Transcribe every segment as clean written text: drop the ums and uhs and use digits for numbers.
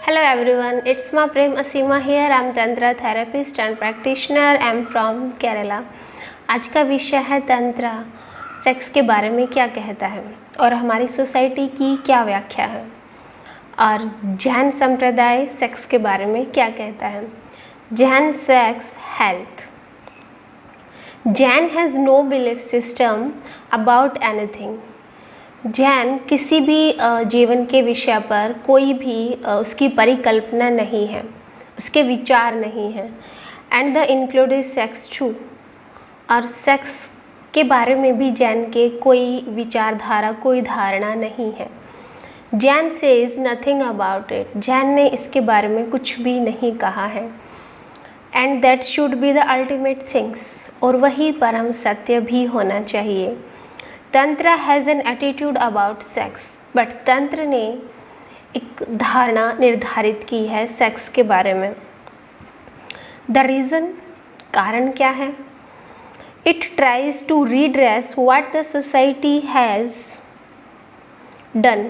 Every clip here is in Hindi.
Hello everyone, it's my Prem Asima here. I'm Tantra therapist and practitioner. I'm from Kerala. आज का विषय है तंत्र। सेक्स के बारे में क्या कहता है और हमारी सोसाइटी की क्या व्याख्या है, और जैन संप्रदाय सेक्स के बारे में क्या कहता है। Zen sex health. Zen has no belief system about anything. Zen किसी भी जीवन के विषय पर कोई भी उसकी परिकल्पना नहीं है, उसके विचार नहीं हैं। And the included sex too, और सेक्स के बारे में भी जैन के कोई विचारधारा, कोई धारणा नहीं है। Jain says nothing about it. Jain ने इसके बारे में कुछ भी नहीं कहा है। And that should be the ultimate things, और वही परम सत्य भी होना चाहिए। तंत्र has an attitude about sex, but तंत्र ने एक धारणा निर्धारित की है सेक्स के बारे में। द रीज़न, कारण क्या है? It tries to redress what the society has done.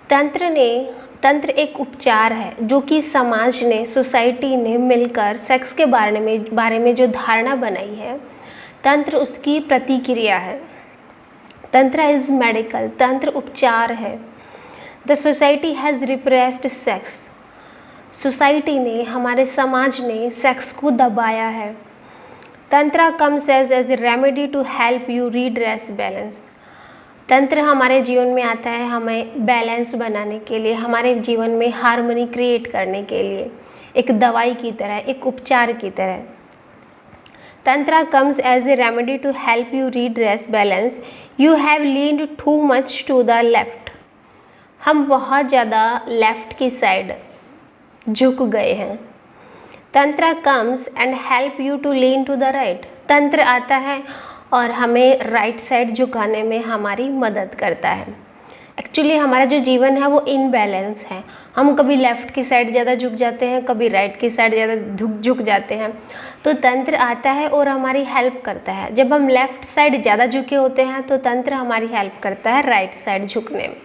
तंत्र एक उपचार है जो कि समाज ने, सोसाइटी ने मिलकर सेक्स के बारे में जो धारणा बनाई है, तंत्र उसकी प्रतिक्रिया है। तंत्र इज़ मेडिकल, तंत्र उपचार है। The society has repressed sex. Society ने, हमारे समाज ने सेक्स को दबाया है। Tantra comes as a remedy to help you redress balance. तंत्र हमारे जीवन में आता है हमें बैलेंस बनाने के लिए, हमारे जीवन में हार्मनी क्रिएट करने के लिए, एक दवाई की तरह, एक उपचार की तरह। Tantra comes as a remedy to help you redress balance. You have leaned too much to the left. हम बहुत ज़्यादा लेफ्ट की साइड झुक गए हैं। तंत्र comes and help you to lean to the right. तंत्र आता है और हमें राइट साइड झुकाने में हमारी मदद करता है। एक्चुअली हमारा जो जीवन है वो इनबैलेंस है। हम कभी लेफ़्ट की साइड ज़्यादा झुक जाते हैं, कभी राइट की साइड ज़्यादा झुक जाते हैं। तो तंत्र आता है और हमारी हेल्प करता है। जब हम लेफ़्ट साइड ज़्यादा झुके होते हैं तो तंत्र हमारी हेल्प करता है राइट साइड झुकने में।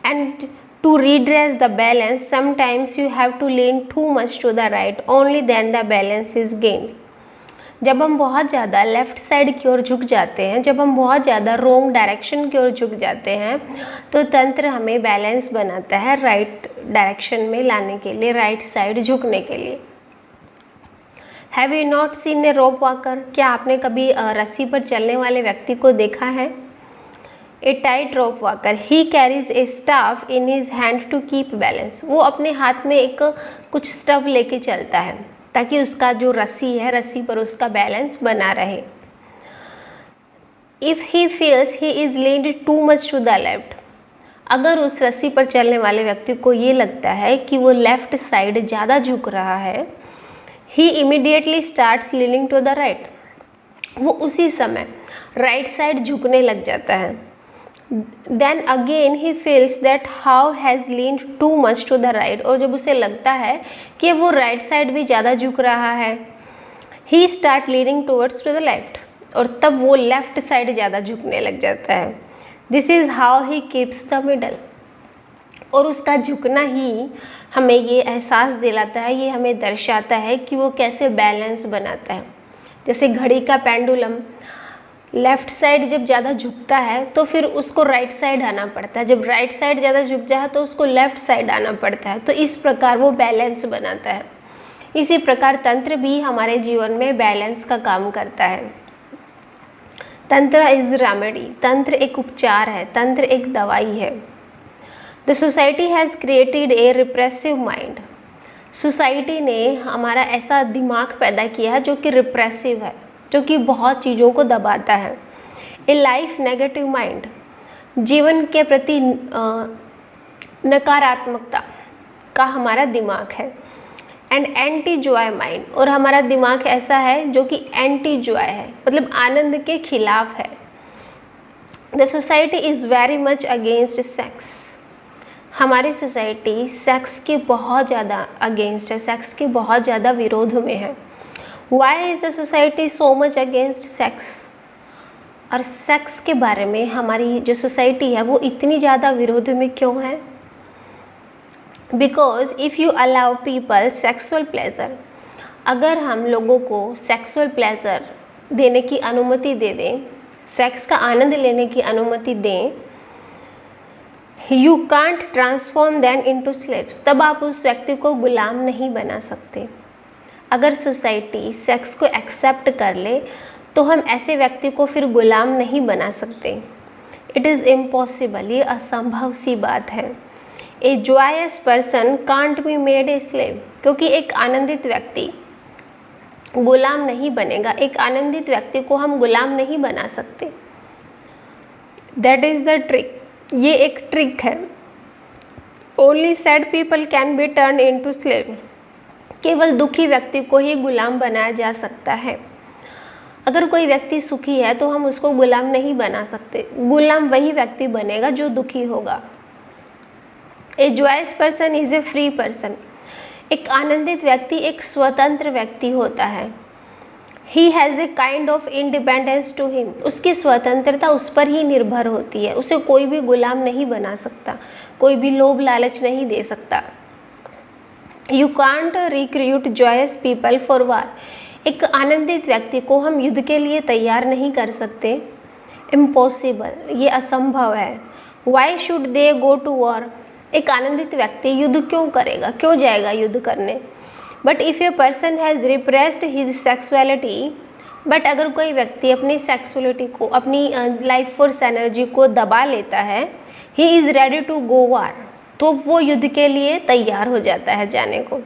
And to redress the balance sometimes you have to lean too much to the right, only then the balance is gained. जब हम बहुत ज़्यादा लेफ़्ट साइड की ओर झुक जाते हैं, जब हम बहुत ज़्यादा रॉन्ग डायरेक्शन की ओर झुक जाते हैं, तो तंत्र हमें बैलेंस बनाता है राइट डायरेक्शन में लाने के लिए, राइट साइड झुकने के लिए। Have you not seen A rope walker? क्या आपने कभी रस्सी पर चलने वाले व्यक्ति को देखा है? A tightrope walker, he carries a staff in his hand to keep balance. वो अपने हाथ में एक कुछ स्टफ लेके चलता है ताकि उसका जो रस्सी है, रस्सी पर उसका बैलेंस बना रहे। If he feels he is leaned too much to the left, अगर उस रस्सी पर चलने वाले व्यक्ति को ये लगता है कि वो लेफ़्ट साइड ज़्यादा झुक रहा है, he immediately starts leaning to the right, वो उसी समय राइट साइड झुकने लग जाता है। Then again he feels that how has leaned too much to the right, और जब उसे लगता है कि वो राइट साइड भी ज़्यादा झुक रहा है, he start leaning towards to the left, और तब वो लेफ्ट साइड ज़्यादा झुकने लग जाता है। This is how he keeps the middle, और उसका झुकना ही हमें ये एहसास दिलाता है, ये हमें दर्शाता है कि वो कैसे बैलेंस बनाता है। जैसे घड़ी का पेंडुलम लेफ़्ट साइड जब ज़्यादा झुकता है तो फिर उसको राइट साइड आना पड़ता है, जब राइट साइड ज़्यादा झुक जाए तो उसको लेफ़्ट साइड आना पड़ता है। तो इस प्रकार वो बैलेंस बनाता है। इसी प्रकार तंत्र भी हमारे जीवन में बैलेंस का काम करता है। तंत्र इज़ रेमेडी, तंत्र एक उपचार है, तंत्र एक दवाई है। The society has created a repressive mind. Society ने हमारा ऐसा दिमाग पैदा किया है जो कि रिप्रेसिव है, जो कि बहुत चीज़ों को दबाता है। ए लाइफ नेगेटिव माइंड, जीवन के प्रति नकारात्मकता का हमारा दिमाग है। एंड एंटी जॉय माइंड, और हमारा दिमाग ऐसा है जो कि एंटी जॉय है, मतलब आनंद के खिलाफ है। The society is very much against sex. हमारी सोसाइटी सेक्स के बहुत ज़्यादा अगेंस्ट है, सेक्स के बहुत ज़्यादा विरोध में है। Why is the society so much against sex? और सेक्स के बारे में हमारी जो सोसाइटी है वो इतनी ज़्यादा विरोध में क्यों है? Because if you allow people sexual pleasure, अगर हम लोगों को सेक्सुअल प्लेजर देने की अनुमति दे दें, सेक्स का आनंद लेने की अनुमति दें, you can't transform then into slaves, तब आप उस व्यक्ति को गुलाम नहीं बना सकते। अगर सोसाइटी सेक्स को एक्सेप्ट कर ले तो हम ऐसे व्यक्ति को फिर गुलाम नहीं बना सकते। इट इज़ इम्पॉसिबल, ये असंभव सी बात है। ए joyous person can't be made a slave, क्योंकि एक आनंदित व्यक्ति गुलाम नहीं बनेगा। एक आनंदित व्यक्ति को हम गुलाम नहीं बना सकते। दैट इज़ द ट्रिक, ये एक ट्रिक है। Only sad people can be turn into slave, केवल दुखी व्यक्ति को ही गुलाम बनाया जा सकता है। अगर कोई व्यक्ति सुखी है तो हम उसको गुलाम नहीं बना सकते। गुलाम वही व्यक्ति बनेगा जो दुखी होगा। A joyous person is a free person, एक आनंदित व्यक्ति एक स्वतंत्र व्यक्ति होता है। He has a kind of independence to him, उसकी स्वतंत्रता उस पर ही निर्भर होती है। उसे कोई भी गुलाम नहीं बना सकता, कोई भी लोभ लालच नहीं दे सकता। You can't recruit joyous people for war, एक आनंदित व्यक्ति को हम युद्ध के लिए तैयार नहीं कर सकते। इम्पॉसिबल, ये असंभव है। Why should they go to war, एक आनंदित व्यक्ति युद्ध क्यों करेगा, क्यों जाएगा युद्ध करने। But if a person has repressed his sexuality, but अगर कोई व्यक्ति अपनी सेक्सुअलिटी को, अपनी लाइफ फोर्स एनर्जी को दबा लेता है, he is ready to go war, तो वो युद्ध के लिए तैयार हो जाता है जाने को।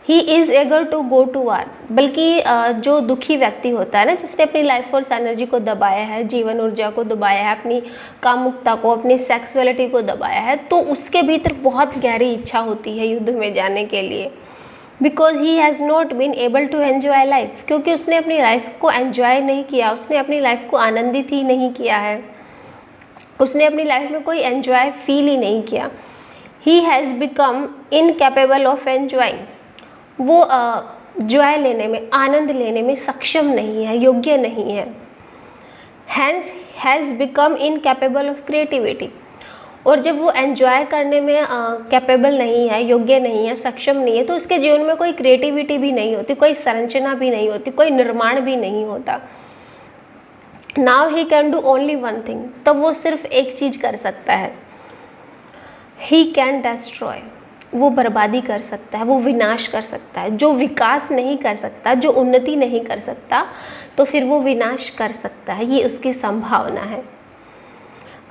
He is eager to go to war, बल्कि जो दुखी व्यक्ति होता है ना, जिसने अपनी लाइफ फोर्स एनर्जी को दबाया है, जीवन ऊर्जा को दबाया है, अपनी कामुकता को, अपनी सेक्सुअलिटी को दबाया है, तो उसके भीतर बहुत गहरी इच्छा होती है युद्ध में जाने के लिए। Because he has not been able to enjoy life, क्योंकि उसने अपनी लाइफ को एन्जॉय नहीं किया, उसने अपनी लाइफ को आनंदित ही नहीं किया है, उसने अपनी लाइफ में कोई एन्जॉय फील ही नहीं किया। He has become incapable of enjoying, वो जॉय लेने में, आनंद लेने में सक्षम नहीं है, योग्य नहीं है। Hence has become incapable of creativity, और जब वो एन्जॉय करने में कैपेबल नहीं है, योग्य नहीं है, सक्षम नहीं है, तो उसके जीवन में कोई क्रिएटिविटी भी नहीं होती, कोई संरचना भी नहीं होती, कोई निर्माण भी नहीं होता। Now he can do only one thing, तब वो सिर्फ एक चीज़ कर सकता है। ही कैन डिस्ट्रॉय, वो बर्बादी कर सकता है, वो विनाश कर सकता है। जो विकास नहीं कर सकता, जो उन्नति नहीं कर सकता, तो फिर वो विनाश कर सकता है, ये उसकी संभावना है।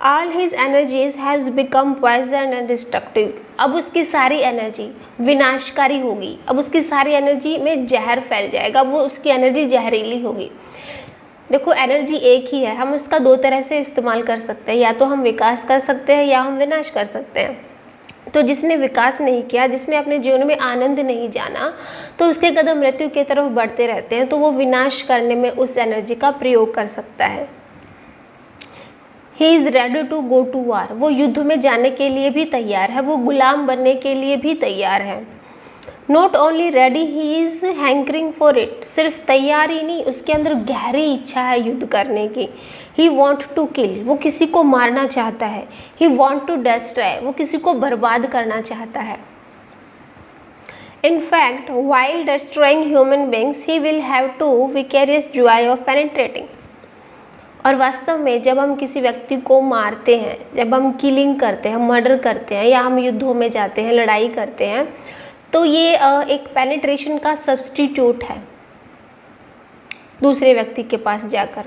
All his energies has become poison and destructive, अब उसकी सारी एनर्जी विनाशकारी होगी, अब उसकी सारी एनर्जी में जहर फैल जाएगा, वो उसकी एनर्जी जहरीली होगी। देखो, एनर्जी एक ही है, हम उसका दो तरह से इस्तेमाल कर सकते हैं, या तो हम विकास कर सकते हैं या हम विनाश कर सकते हैं। तो जिसने विकास नहीं किया, जिसने अपने जीवन में आनंद नहीं जाना, तो उसके कदम मृत्यु की तरफ बढ़ते रहते हैं, तो वो विनाश करने में उस एनर्जी का प्रयोग कर सकता है। He is ready to go to war, वो युद्ध में जाने के लिए भी तैयार है, वो गुलाम बनने के लिए भी तैयार है। Not only ready, he is hankering for it, सिर्फ तैयार ही नहीं, उसके अंदर गहरी इच्छा है युद्ध करने की। ही वॉन्ट टू किल, वो किसी को मारना चाहता है। ही वॉन्ट टू डिस्ट्रॉय, वो किसी को बर्बाद करना चाहता है। In fact while destroying human beings he will have to vicarious joy of penetrating, और वास्तव में जब हम किसी व्यक्ति को मारते हैं, जब हम किलिंग करते हैं, मर्डर करते हैं, या हम युद्धों में जाते हैं, लड़ाई करते हैं, तो ये एक पेनिट्रेशन का सब्स्टिट्यूट है। दूसरे व्यक्ति के पास जाकर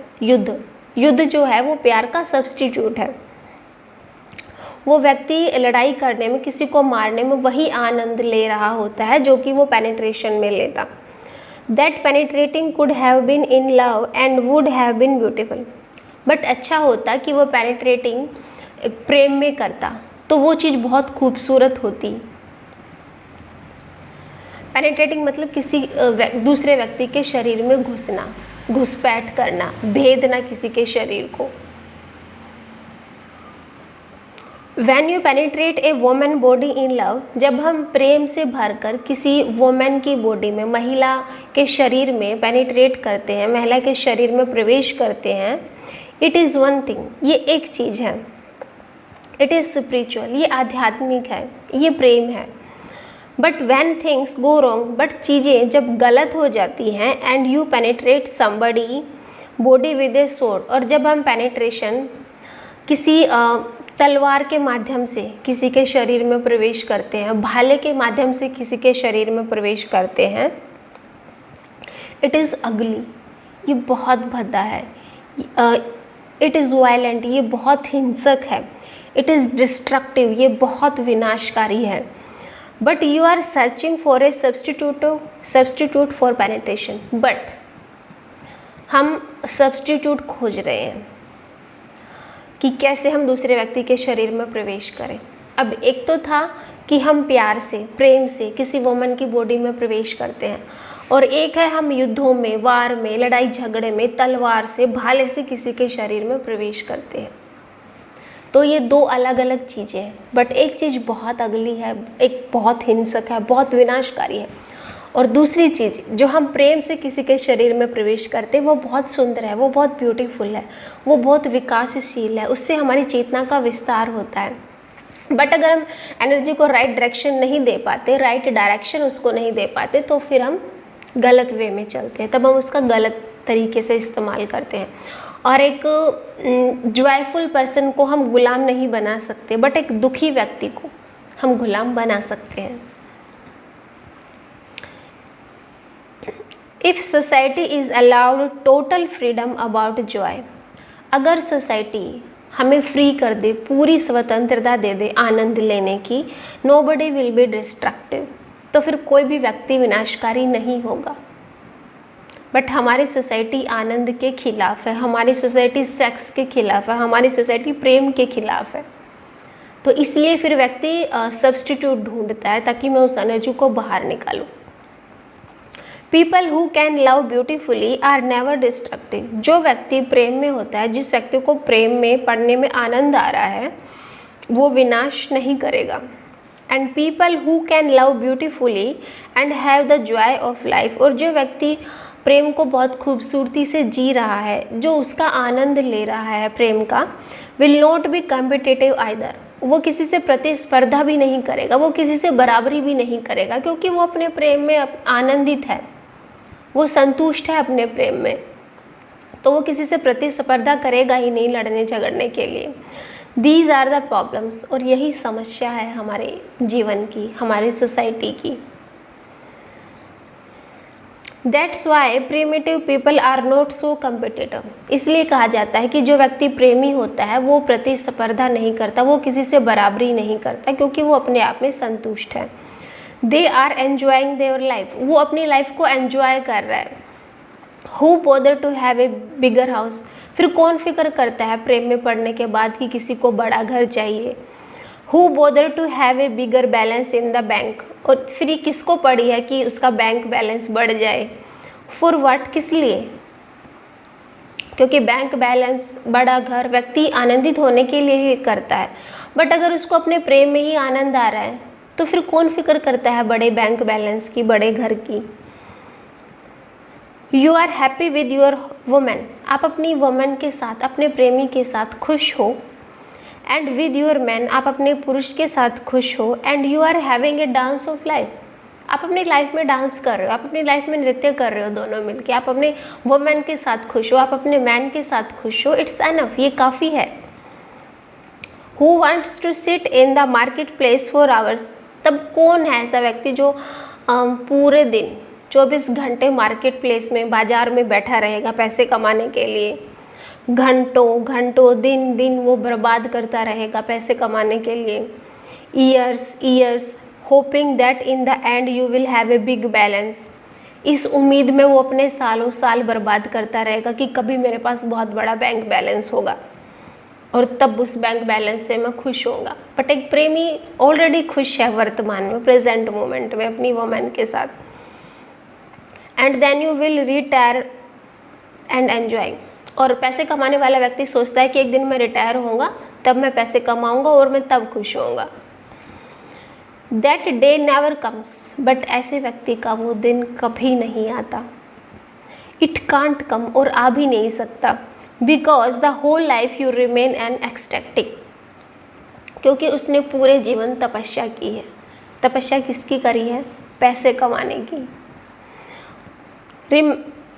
युद्ध जो है वो प्यार का सब्स्टिट्यूट है। वो व्यक्ति लड़ाई करने में, किसी को मारने में वही आनंद ले रहा होता है जो कि वो पेनिट्रेशन में लेता। That penetrating could have been in love and would have been beautiful, but अच्छा होता कि वो पेनिट्रेटिंग प्रेम में करता, तो वो चीज़ बहुत खूबसूरत होती। पेनिट्रेटिंग मतलब किसी दूसरे व्यक्ति के शरीर में घुसना, घुसपैठ करना, भेदना किसी के शरीर को। When you penetrate a woman body in love, जब हम प्रेम से भरकर किसी वोमेन की बॉडी में, महिला के शरीर में पेनिट्रेट करते हैं, महिला के शरीर में प्रवेश करते हैं, इट इज़ वन थिंग, ये एक चीज़ है। इट इज़ स्पिरिचुअल, ये आध्यात्मिक है, ये प्रेम है। But when things go wrong, but चीज़ें जब गलत हो जाती हैं, and you penetrate somebody body with A sword, और जब हम पेनिट्रेशन किसी तलवार के माध्यम से किसी के शरीर में प्रवेश करते हैं, भाले के माध्यम से किसी के शरीर में प्रवेश करते हैं, इट इज़ अगली, ये बहुत भद्दा है, इट इज़ वायलेंट, ये बहुत हिंसक है, इट इज़ डिस्ट्रक्टिव, ये बहुत विनाशकारी है। But you are searching for a substitute for penetration, but हम सब्सटीट्यूट खोज रहे हैं कि कैसे हम दूसरे व्यक्ति के शरीर में प्रवेश करें। अब एक तो था कि हम प्यार से, प्रेम से किसी वुमन की बॉडी में प्रवेश करते हैं, और एक है हम युद्धों में, वार में, लड़ाई झगड़े में तलवार से, भाले से किसी के शरीर में प्रवेश करते हैं। तो ये दो अलग अलग चीज़ें हैं। बट एक चीज़ बहुत अगली है, एक बहुत हिंसक है, बहुत विनाशकारी है, और दूसरी चीज़ जो हम प्रेम से किसी के शरीर में प्रवेश करते हैं वो बहुत सुंदर है, वो बहुत ब्यूटीफुल है, वो बहुत विकासशील है, उससे हमारी चेतना का विस्तार होता है। बट अगर हम एनर्जी को राइट डायरेक्शन नहीं दे पाते, राइट डायरेक्शन उसको नहीं दे पाते, तो फिर हम गलत वे में चलते हैं, तब हम उसका गलत तरीके से इस्तेमाल करते हैं। और एक जॉयफुल पर्सन को हम गुलाम नहीं बना सकते, बट एक दुखी व्यक्ति को हम गुलाम बना सकते हैं। If society is allowed total freedom about Joy, अगर सोसाइटी हमें फ्री कर दे, पूरी स्वतंत्रता दे दे आनंद लेने की, नोबडी विल बी डिस्ट्रक्टिव, तो फिर कोई भी व्यक्ति विनाशकारी नहीं होगा। बट हमारी सोसाइटी आनंद के खिलाफ है, हमारी सोसाइटी सेक्स के खिलाफ है, हमारी सोसाइटी प्रेम के खिलाफ है। तो इसलिए फिर व्यक्ति सब्स्टिट्यूट ढूंढता है ताकि मैं उस एनर्जी को बाहर निकालूं। People who can love beautifully are never destructive, जो व्यक्ति प्रेम में होता है, जिस व्यक्ति को प्रेम में पढ़ने में आनंद आ रहा है, वो विनाश नहीं करेगा। And people who can love beautifully and have the Joy of life, और जो व्यक्ति प्रेम को बहुत खूबसूरती से जी रहा है, जो उसका आनंद ले रहा है प्रेम का, will not be competitive either, वो किसी से प्रतिस्पर्धा भी नहीं करेगा, वो किसी से बराबरी भी नहीं करेगा, क्योंकि वो अपने प्रेम में आनंदित है, वो संतुष्ट है अपने प्रेम में, तो वो किसी से प्रतिस्पर्धा करेगा ही नहीं लड़ने झगड़ने के लिए। दीज आर द प्रॉब्लम्स, और यही समस्या है हमारे जीवन की, हमारी सोसाइटी की। That's why primitive people are not so competitive, इसलिए कहा जाता है कि जो व्यक्ति प्रेमी होता है वो प्रतिस्पर्धा नहीं करता, वो किसी से बराबरी नहीं करता, क्योंकि वो अपने आप में संतुष्ट है। They are enjoying their life, वो अपनी लाइफ को एन्जॉय कर रहा है। Who bother to have a bigger house, फिर कौन फिक्र करता है प्रेम में पड़ने के बाद कि किसी को बड़ा घर चाहिए। Who bother to have a bigger balance in the bank, और फिर ये किसको पड़ी है कि उसका बैंक बैलेंस बढ़ जाए। फॉर व्हाट, किस लिए, क्योंकि बैंक बैलेंस, बड़ा घर व्यक्ति आनंदित होने के लिए ही करता है। बट अगर उसको अपने प्रेम में ही आनंद आ रहा है तो फिर कौन फिक्र करता है बड़े बैंक बैलेंस की, बड़े घर की। You are happy with your women, आप अपनी वुमेन के साथ, अपने प्रेमी के साथ खुश हो। एंड विद योर मैन, आप अपने पुरुष के साथ खुश हो। And you are having a dance of life, आप अपनी लाइफ में डांस कर रहे हो, आप अपनी लाइफ में नृत्य कर रहे हो, दोनों मिलके आप अपने वुमेन के साथ खुश हो, आप अपने मैन के साथ खुश हो। इट्स एनफ, ये काफ़ी है। Who wants to sit in the market place for hours, तब कौन है ऐसा व्यक्ति जो पूरे दिन 24 घंटे मार्केट प्लेस में, बाजार में बैठा रहेगा पैसे कमाने के लिए, घंटों घंटों दिन दिन वो बर्बाद करता रहेगा पैसे कमाने के लिए। Years hoping that in the end you will have a big balance, इस उम्मीद में वो अपने सालों साल बर्बाद करता रहेगा कि कभी मेरे पास बहुत बड़ा बैंक बैलेंस होगा और तब उस बैंक बैलेंस से मैं खुश होऊंगा। बट एक प्रेमी ऑलरेडी खुश है वर्तमान में, प्रेजेंट मोमेंट में अपनी वुमेन के साथ। And then you will retire and enjoy, और पैसे कमाने वाला व्यक्ति सोचता है कि एक दिन मैं रिटायर होऊंगा, तब मैं पैसे कमाऊंगा और मैं तब खुश होऊंगा। That day never comes, but ऐसे व्यक्ति का वो दिन कभी नहीं आता। इट कांट कम, और आ भी नहीं सकता। Because the whole life you remain an ascetic, क्योंकि उसने पूरे जीवन तपस्या की है। तपस्या किसकी करी है? पैसे कमाने की।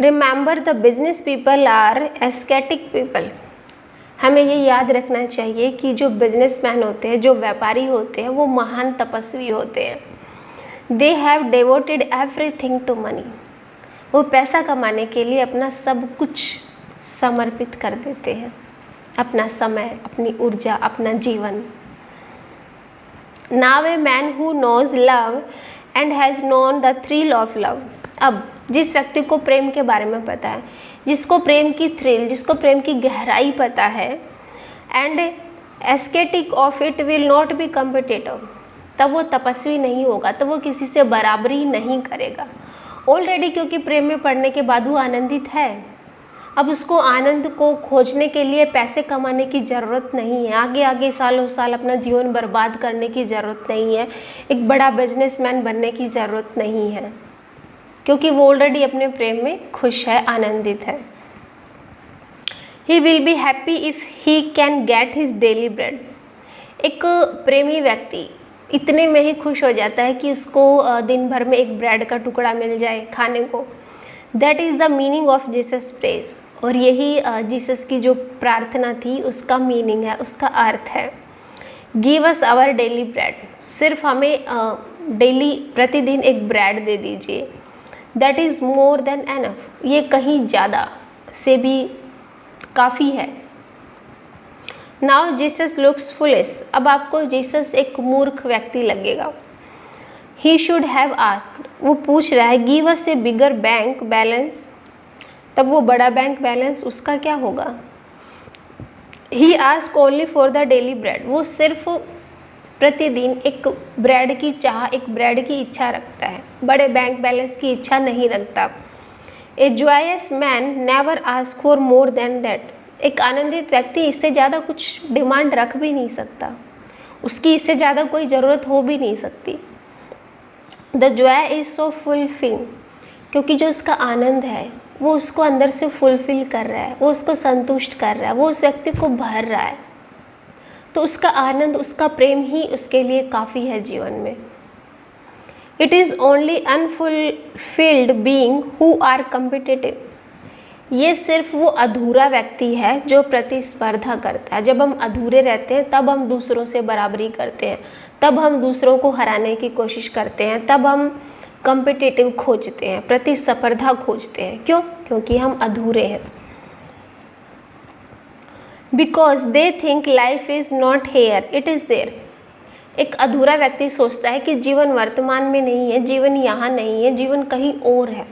Remember the business people are ascetic people. हमें ये याद रखना चाहिए कि जो बिजनेसमैन होते हैं, जो व्यापारी होते हैं, वो महान तपस्वी होते हैं। They have devoted everything to money. वो पैसा कमाने के लिए अपना सब कुछ समर्पित कर देते हैं, अपना समय, अपनी ऊर्जा, अपना जीवन। Now a man who knows love and has known the thrill of love. अब जिस व्यक्ति को प्रेम के बारे में पता है, जिसको प्रेम की थ्रिल, जिसको प्रेम की गहराई पता है, and ascetic of it will not be competitive, तब वो तपस्वी नहीं होगा, तब वो किसी से बराबरी नहीं करेगा ऑलरेडी, क्योंकि प्रेम में पड़ने के बाद वो आनंदित है। अब उसको आनंद को खोजने के लिए पैसे कमाने की ज़रूरत नहीं है, आगे आगे सालों साल अपना जीवन बर्बाद करने की ज़रूरत नहीं है, एक बड़ा बिजनेसमैन बनने की ज़रूरत नहीं है, क्योंकि वो ऑलरेडी अपने प्रेम में खुश है, आनंदित है। He will be happy if he can get his daily bread. एक प्रेमी व्यक्ति इतने में ही खुश हो जाता है कि उसको दिन भर में एक ब्रेड का टुकड़ा मिल जाए खाने को। That is the meaning of Jesus praise. और यही जीसस की जो प्रार्थना थी उसका मीनिंग है, उसका अर्थ है। Give us our daily bread. सिर्फ हमें डेली प्रतिदिन एक ब्रेड दे दीजिए। That is more than enough. ये कहीं ज़्यादा से भी काफ़ी है। Now Jesus looks foolish. अब आपको जीसस एक मूर्ख व्यक्ति लगेगा। He should have asked. वो पूछ रहा है give us a bigger bank balance. तब वो बड़ा बैंक बैलेंस उसका क्या होगा? He ask only for the daily bread. वो सिर्फ प्रतिदिन एक ब्रेड की चाह, एक ब्रेड की इच्छा रखता है, बड़े बैंक बैलेंस की इच्छा नहीं रखता। ए Joyce man never ask for more than that. एक आनंदित व्यक्ति इससे ज़्यादा कुछ डिमांड रख भी नहीं सकता, उसकी इससे ज़्यादा कोई ज़रूरत हो भी नहीं सकती। The Joy is so fulfilling. क्योंकि जो उसका आनंद है वो उसको अंदर से फुलफिल कर रहा है, वो उसको संतुष्ट कर रहा है, वो उस व्यक्ति को भर रहा है। तो उसका आनंद, उसका प्रेम ही उसके लिए काफ़ी है जीवन में। It is only unfulfilled being who are competitive. ये सिर्फ वो अधूरा व्यक्ति है जो प्रतिस्पर्धा करता है। जब हम अधूरे रहते हैं तब हम दूसरों से बराबरी करते हैं, तब हम दूसरों को हराने की कोशिश करते हैं, तब हम कम्पिटिटिव खोजते हैं, प्रतिस्पर्धा खोजते हैं। क्यों? क्योंकि हम अधूरे हैं। Because they think life is not here it is there. एक अधूरा व्यक्ति सोचता है कि जीवन वर्तमान में नहीं है, जीवन यहाँ नहीं है, जीवन कहीं और है।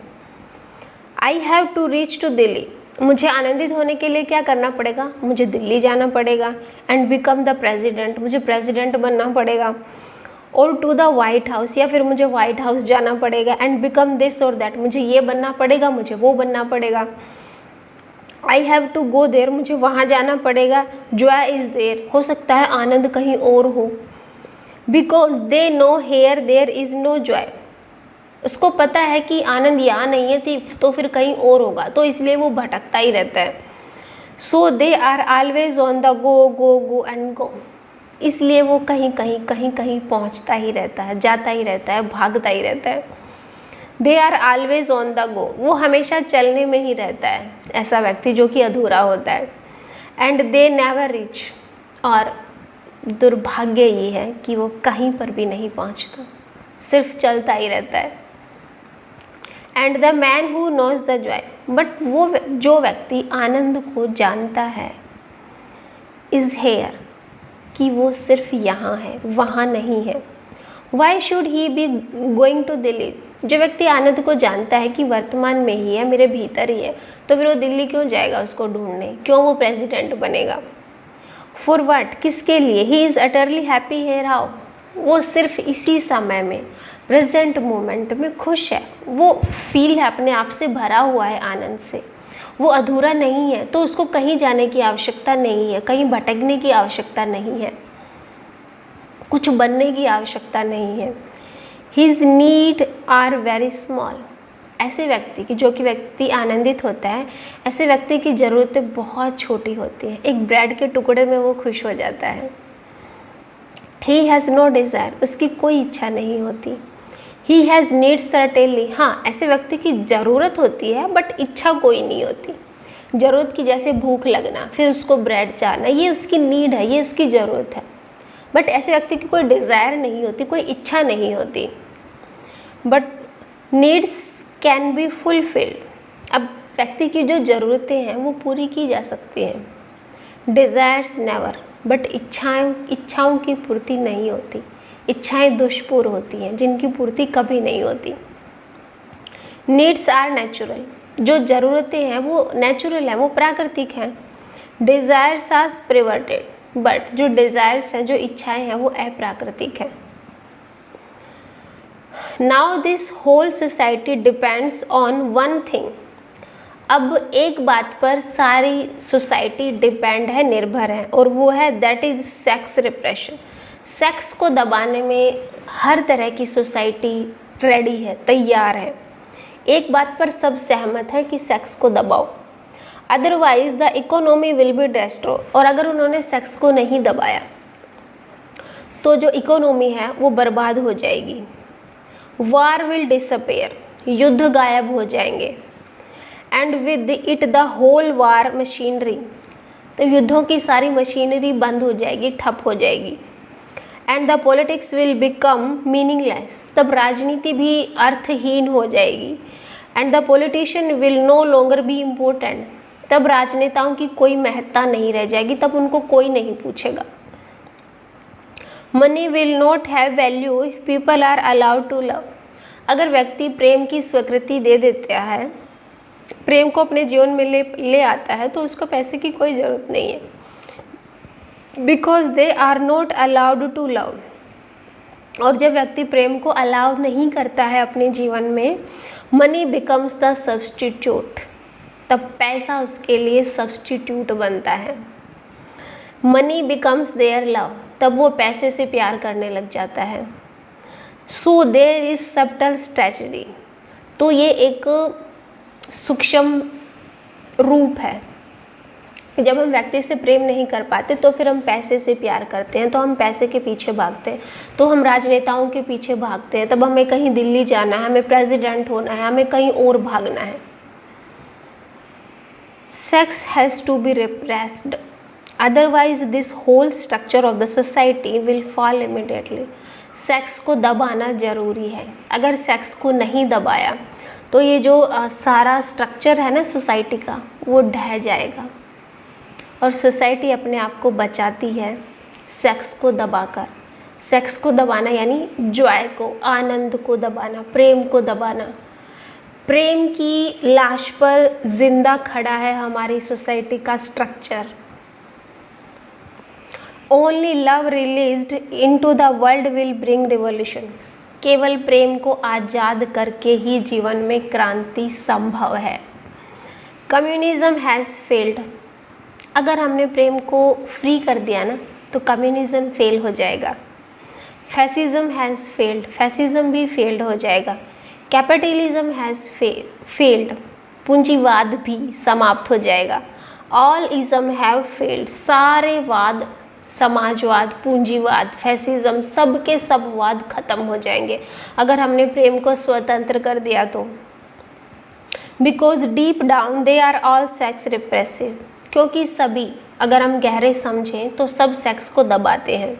I have to reach to Delhi. मुझे आनंदित होने के लिए क्या करना पड़ेगा? मुझे दिल्ली जाना पड़ेगा। And become the president. मुझे प्रेजिडेंट बनना पड़ेगा। और टू द वाइट हाउस, या फिर मुझे वाइट हाउस जाना पड़ेगा। And become this or that. मुझे ये बनना पड़ेगा, मुझे वो बनना पड़ेगा। I have to go there. मुझे वहाँ जाना पड़ेगा। Joy is there. हो सकता है आनंद कहीं और हो। Because they know here there is no joy. उसको पता है कि आनंद यहाँ नहीं है तो फिर कहीं और होगा, तो इसलिए वो भटकता ही रहता है। So they are always on the go go go and go. इसलिए वो कहीं कहीं कहीं कहीं पहुँचता ही रहता है, जाता ही रहता है, भागता ही रहता है। They are always on the go. वो हमेशा चलने में ही रहता है, ऐसा व्यक्ति जो कि अधूरा होता है। And they never reach. और दुर्भाग्य ये है कि वो कहीं पर भी नहीं पहुँचता, सिर्फ चलता ही रहता है। And the man who knows the joy. But वो जो व्यक्ति आनंद को जानता है इज़ हेयर, कि वो सिर्फ यहाँ है, वहाँ नहीं है। Why should he be going to Delhi. जो व्यक्ति आनंद को जानता है कि वर्तमान में ही है, मेरे भीतर ही है, तो फिर वो दिल्ली क्यों जाएगा उसको ढूंढने? क्यों वो प्रेसिडेंट बनेगा? For what? किसके लिए? He is utterly happy here how. वो सिर्फ इसी समय में, प्रेजेंट मोमेंट में खुश है। वो फील है, अपने आप से भरा हुआ है आनंद से। वो अधूरा नहीं है, तो उसको कहीं जाने की आवश्यकता नहीं है, कहीं भटकने की आवश्यकता नहीं है, कुछ बनने की आवश्यकता नहीं है। His need are very small. ऐसे व्यक्ति की, जो कि व्यक्ति आनंदित होता है, ऐसे व्यक्ति की ज़रूरतें बहुत छोटी होती हैं। एक ब्रेड के टुकड़े में वो खुश हो जाता है। ही हैज़ नो डिज़ायर, उसकी कोई इच्छा नहीं होती। ही हैज़ नीड्स सर्टेनली, हाँ ऐसे व्यक्ति की ज़रूरत होती है बट इच्छा कोई नहीं होती। ज़रूरत की जैसे भूख लगना, फिर उसको ब्रेड चाहना, ये उसकी नीड है, ये उसकी ज़रूरत है। बट ऐसे व्यक्ति की कोई डिज़ायर नहीं होती, कोई इच्छा नहीं होती। But needs can be fulfilled, अब व्यक्ति की जो ज़रूरतें हैं वो पूरी की जा सकती हैं। डिज़ायर्स नेवर, बट इच्छाओं की पूर्ति नहीं होती। इच्छाएं दुष्पूर होती हैं जिनकी पूर्ति कभी नहीं होती। नीड्स आर नेचुरल, जो ज़रूरतें हैं वो नेचुरल हैं, वो प्राकृतिक हैं। डिज़ायर्स आर प्रिवर्टेड, बट जो डिज़ायर्स हैं, जो इच्छाएं हैं वो अप्राकृतिक हैं। Now this whole society depends on one thing, अब एक बात पर सारी सोसाइटी डिपेंड है, निर्भर है, और वो है that is sex repression. Sex को दबाने में हर तरह की सोसाइटी रेडी है, तैयार है। एक बात पर सब सहमत है कि सेक्स को दबाओ, otherwise the economy will be destroy, और अगर उन्होंने सेक्स को नहीं दबाया तो जो इकोनॉमी है वो बर्बाद हो जाएगी। वार विल डिसअपेयर, युद्ध गायब हो जाएंगे। And with it the whole war machinery, तो युद्धों की सारी मशीनरी बंद हो जाएगी, ठप हो जाएगी। And the politics will become meaningless, तब राजनीति भी अर्थहीन हो जाएगी। And the politician will no longer be important, तब राजनेताओं की कोई महत्ता नहीं रह जाएगी, तब उनको कोई नहीं पूछेगा। Money will not have value if people are allowed to love, अगर व्यक्ति प्रेम की स्वीकृति दे देता है, प्रेम को अपने जीवन में ले आता है, तो उसको पैसे की कोई ज़रूरत नहीं है। Because they are not allowed to love, और जब व्यक्ति प्रेम को अलाउ नहीं करता है अपने जीवन में, मनी बिकम्स द सब्सटीट्यूट, तब पैसा उसके लिए सब्सटीट्यूट बनता है। मनी बिकम्स देयर लव, तब वो पैसे से प्यार करने लग जाता है। So there is subtle strategy, तो ये एक सूक्ष्म रूप है कि जब हम व्यक्ति से प्रेम नहीं कर पाते तो फिर हम पैसे से प्यार करते हैं, तो हम पैसे के पीछे भागते हैं, तो हम राजनेताओं के पीछे भागते हैं। तब हमें कहीं दिल्ली जाना है, हमें प्रेसिडेंट होना है, हमें कहीं और भागना है। Sex has to be repressed, otherwise this whole structure of the society will fall immediately. Sex को दबाना ज़रूरी है, अगर सेक्स को नहीं दबाया तो ये जो सारा स्ट्रक्चर है ना सोसाइटी का, वो ढह जाएगा। और सोसाइटी अपने आप को बचाती है सेक्स को दबाकर। सेक्स को दबाना यानी जॉय को, आनंद को दबाना, प्रेम को दबाना। प्रेम की लाश पर जिंदा खड़ा है हमारी सोसाइटी का structure. Only love released into the world will bring revolution, केवल प्रेम को आज़ाद करके ही जीवन में क्रांति संभव है। कम्युनिज्म हैज़ फेल्ड, अगर हमने प्रेम को फ्री कर दिया ना तो कम्युनिज्म फेल हो जाएगा। फैसिज्म हैज़ फेल्ड, फैसिज्म भी फेल्ड हो जाएगा। कैपिटलिज्म हैज़ फेल्ड, पूंजीवाद भी समाप्त हो जाएगा। ऑल इज़म हैव फेल्ड, सारे वाद, समाजवाद, पूंजीवाद, फैसिज्म, सब के सब वाद खत्म हो जाएंगे अगर हमने प्रेम को स्वतंत्र कर दिया तो। Because deep down they are all sex repressive, क्योंकि सभी, अगर हम गहरे समझें तो सब सेक्स को दबाते हैं।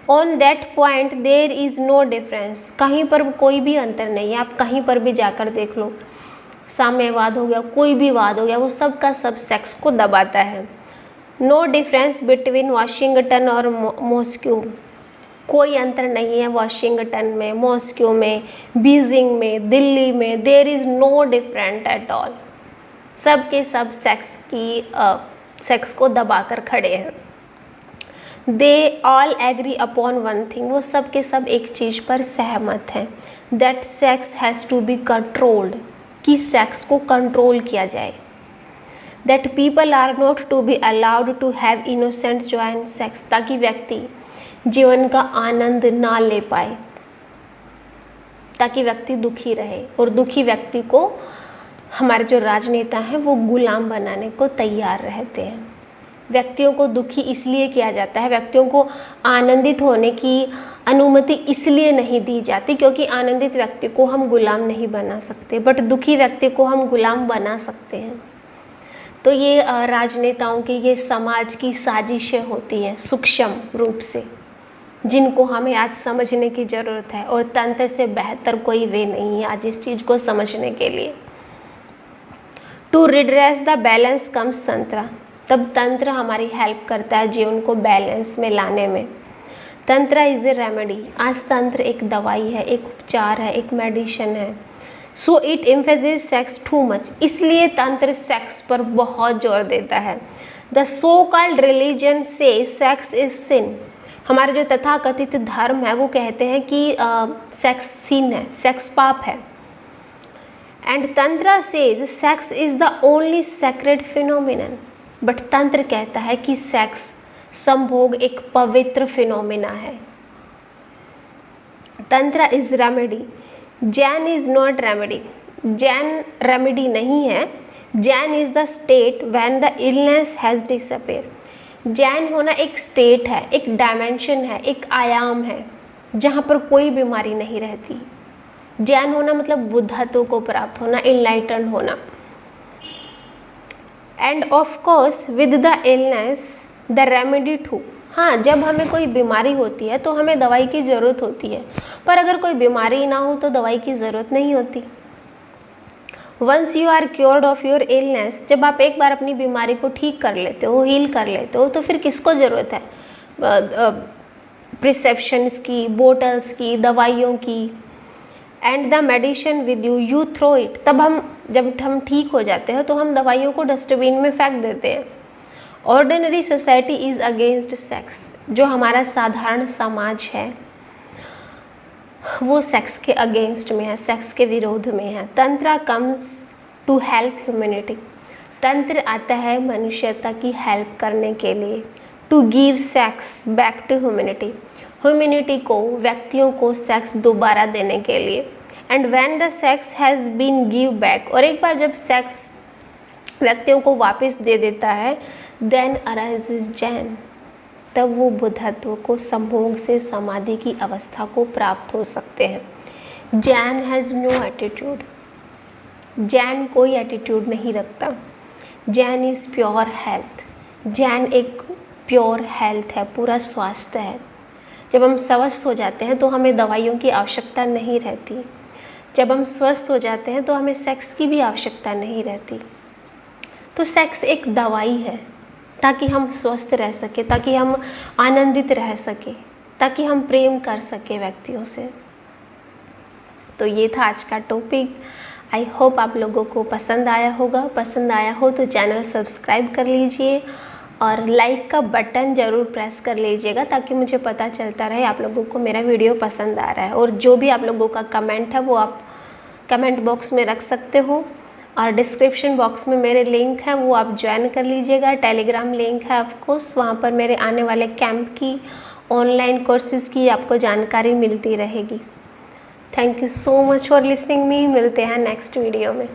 On that point there is no difference, कहीं पर कोई भी अंतर नहीं है। आप कहीं पर भी जाकर देख लो, साम्यवाद हो गया, कोई भी वाद हो गया, वो सब का सब सेक्स को दबाता है। नो डिफरेंस बिटवीन वाशिंगटन और मॉस्को, कोई अंतर नहीं है वाशिंगटन में, मॉस्को में, बीजिंग में, दिल्ली में। There is no different at all, सब के सब सेक्स को दबाकर खड़े हैं। They all agree upon one thing, वो सब के सब एक चीज़ पर सहमत हैं। That sex has to be controlled, कि सेक्स को कंट्रोल किया जाए। That people are not to be allowed to have innocent joy in sex, ताकि व्यक्ति जीवन का आनंद ना ले पाए, ताकि व्यक्ति दुखी रहे। और दुखी व्यक्ति को हमारे जो राजनेता हैं वो गुलाम बनाने को तैयार रहते हैं। व्यक्तियों को दुखी इसलिए किया जाता है, व्यक्तियों को आनंदित होने की अनुमति इसलिए नहीं दी जाती क्योंकि आनंदित व्यक्ति को हम गुलाम नहीं बना सकते, बट दुखी व्यक्ति को हम गुलाम बना सकते हैं। तो ये राजनेताओं की, ये समाज की साजिशें होती हैं सूक्ष्म रूप से, जिनको हमें आज समझने की ज़रूरत है, और तंत्र से बेहतर कोई वे नहीं है आज इस चीज़ को समझने के लिए। To redress the balance comes tantra, तब तंत्र हमारी हेल्प करता है जीवन को बैलेंस में लाने में। तंत्र इज़ ए रेमेडी, आज तंत्र एक दवाई है, एक उपचार है, एक मेडिसिन है। So it emphasis sex too much, इसलिए तंत्र सेक्स पर बहुत जोर देता है। द सो कॉल्ड रिलीजन से सेक्स इज सिन, हमारे जो तथाकथित धर्म है वो कहते हैं कि सेक्स सिन है, सेक्स पाप है। एंड तंत्र says sex is the only sacred phenomenon, but तंत्र कहता है कि सेक्स, संभोग एक पवित्र फिनोमिना है। तंत्र is remedy, Jain is not remedy, Jain remedy नहीं है। Jain is the state when the illness has disappear, Jain होना एक स्टेट है, एक डायमेंशन है, एक आयाम है जहाँ पर कोई बीमारी नहीं रहती। जैन होना मतलब बुद्धत्व को प्राप्त होना, इनलाइटन होना। And of course with the illness the remedy too, हाँ जब हमें कोई बीमारी होती है तो हमें दवाई की ज़रूरत होती है, पर अगर कोई बीमारी ना हो तो दवाई की ज़रूरत नहीं होती। Once you are cured of your illness, जब आप एक बार अपनी बीमारी को ठीक कर लेते हो, हील कर लेते हो, तो फिर किसको ज़रूरत है प्रिस्क्रिप्शंस की, बोटल्स की, दवाइयों की। And the medicine with you, you throw it, तब जब हम ठीक हो जाते हैं तो हम दवाइयों को डस्टबिन में फेंक देते हैं। Ordinary society is against sex, जो हमारा साधारण समाज है वो सेक्स के अगेंस्ट में है, सेक्स के विरोध में है। Tantra comes to help humanity, तंत्र आता है मनुष्यता की हेल्प करने के लिए। To give sex back to humanity, humanity को, व्यक्तियों को सेक्स दोबारा देने के लिए। And when the sex has been give back, और एक बार जब सेक्स व्यक्तियों को वापस दे देता है, देन अराइजेस जैन, तब वो बुद्धत्व को, संभोग से समाधि की अवस्था को प्राप्त हो सकते हैं। Zen has no attitude, Zen कोई एटीट्यूड नहीं रखता। Zen is pure health, Zen एक प्योर हेल्थ है, पूरा स्वास्थ्य है। जब हम स्वस्थ हो जाते हैं तो हमें दवाइयों की आवश्यकता नहीं रहती, जब हम स्वस्थ हो जाते हैं तो हमें सेक्स की भी आवश्यकता नहीं रहती। तो सेक्स एक दवाई है ताकि हम स्वस्थ रह सके, ताकि हम आनंदित रह सके, ताकि हम प्रेम कर सके व्यक्तियों से। तो ये था आज का टॉपिक। आई होप आप लोगों को पसंद आया होगा। पसंद आया हो तो चैनल सब्सक्राइब कर लीजिए और लाइक का बटन ज़रूर प्रेस कर लीजिएगा ताकि मुझे पता चलता रहे आप लोगों को मेरा वीडियो पसंद आ रहा है। और जो भी आप लोगों का कमेंट है वो आप कमेंट बॉक्स में रख सकते हो, और डिस्क्रिप्शन बॉक्स में मेरे लिंक है वो आप ज्वाइन कर लीजिएगा। टेलीग्राम लिंक है ऑफकोर्स, वहाँ पर मेरे आने वाले कैंप की, ऑनलाइन कोर्सेज़ की आपको जानकारी मिलती रहेगी। Thank you so much for listening me. मिलते हैं नेक्स्ट वीडियो में।